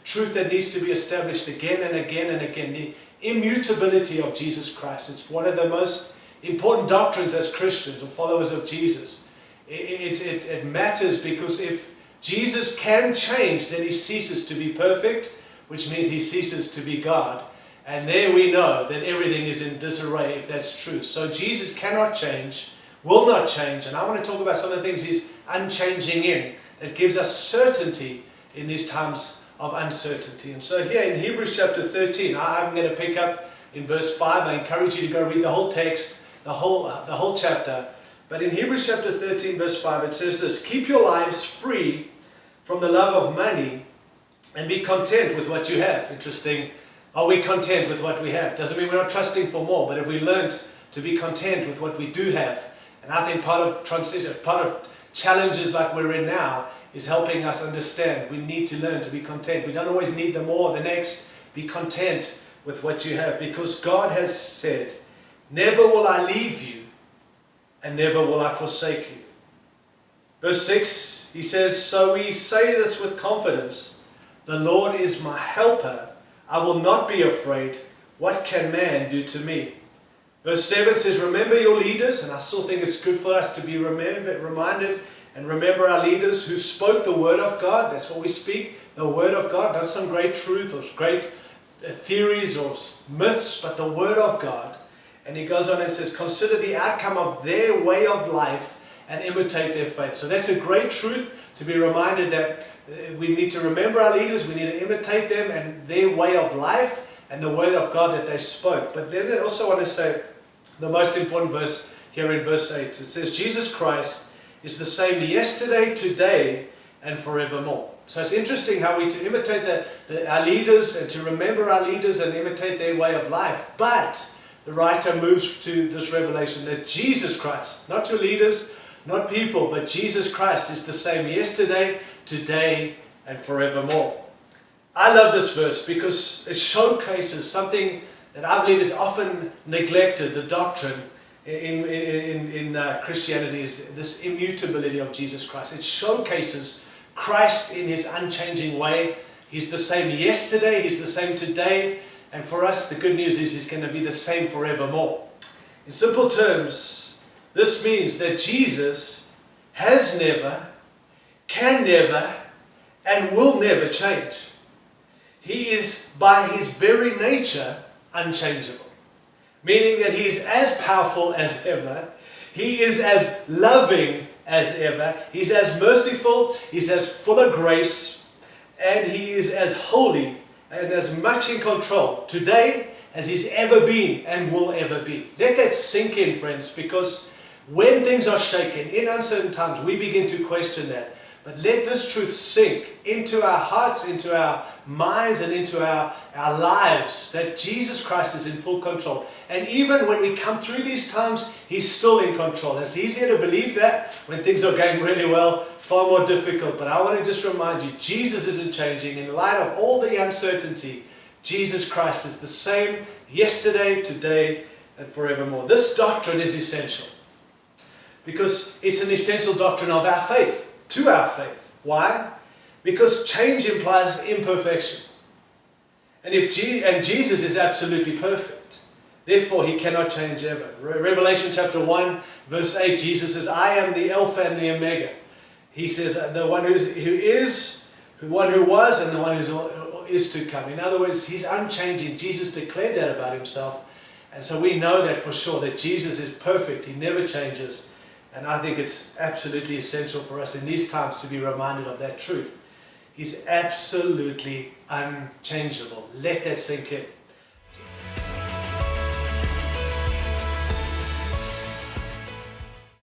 truth that needs to be established again and again and again. The immutability of Jesus Christ. It's one of the most important doctrines as Christians or followers of Jesus. It matters because if Jesus can change, then he ceases to be perfect, which means he ceases to be God. And there we know that everything is in disarray if that's true. So Jesus cannot change, will not change. And I want to talk about some of the things he's unchanging in that gives us certainty in these times of uncertainty. And so here in Hebrews chapter 13, I'm going to pick up in verse 5. I encourage you to go read the whole text, the whole chapter. But in Hebrews chapter 13 verse 5 it says this: keep your lives free from the love of money and be content with what you have. Interesting. Are we content with what we have? Doesn't mean we're not trusting for more, but if we learned to be content with what we do have, and I think part of transition, part of challenges like we're in now is helping us understand we need to learn to be content. We don't always need the more, the next. Be content with what you have, because God has said, never will I leave you and never will I forsake you. Verse 6, he says, so we say this with confidence, the Lord is my helper, I will not be afraid. What can man do to me? Verse 7 says, remember your leaders, and I still think it's good for us to be reminded and remember our leaders who spoke the word of God. That's what we speak, the word of God, not some great truth or great theories or myths, but the word of God. And he goes on and says, consider the outcome of their way of life and imitate their faith. So that's a great truth to be reminded that we need to remember our leaders, we need to imitate them and their way of life and the word of God that they spoke. But then I also want to say the most important verse here in verse 8. It says, Jesus Christ is the same yesterday, today, and forevermore. So it's interesting how we to imitate our leaders and to remember our leaders and imitate their way of life. But the writer moves to this revelation that Jesus Christ, not your leaders, not people, but Jesus Christ is the same yesterday, today, and forevermore. I love this verse because it showcases something that I believe is often neglected, the doctrine in Christianity is this immutability of Jesus Christ. It showcases Christ in his unchanging way. He's the same yesterday, he's the same today, and for us the good news is he's going to be the same forevermore. In simple terms, this means that Jesus has never, can never, and will never change. He is by his very nature unchangeable. Meaning that he is as powerful as ever. He is as loving as ever. He's as merciful. He's as full of grace. And he is as holy and as much in control today as he's ever been and will ever be. Let that sink in, friends, because when things are shaken, in uncertain times, we begin to question that. But let this truth sink into our hearts, into our minds, and into our lives, that Jesus Christ is in full control. And even when we come through these times, he's still in control. It's easier to believe that when things are going really well, far more difficult. But I want to just remind you, Jesus isn't changing. In light of all the uncertainty, Jesus Christ is the same yesterday, today, and forevermore. This doctrine is essential because it's an essential doctrine of our faith. To our faith. Why? Because change implies imperfection. And Jesus is absolutely perfect. Therefore, he cannot change ever. Revelation chapter 1, verse 8, Jesus says, I am the Alpha and the Omega. He says, the one who is, the one who was, and the one who is to come. In other words, he's unchanging. Jesus declared that about himself. And so we know that for sure, that Jesus is perfect. He never changes. And I think it's absolutely essential for us in these times to be reminded of that truth. He's absolutely unchangeable. Let that sink in.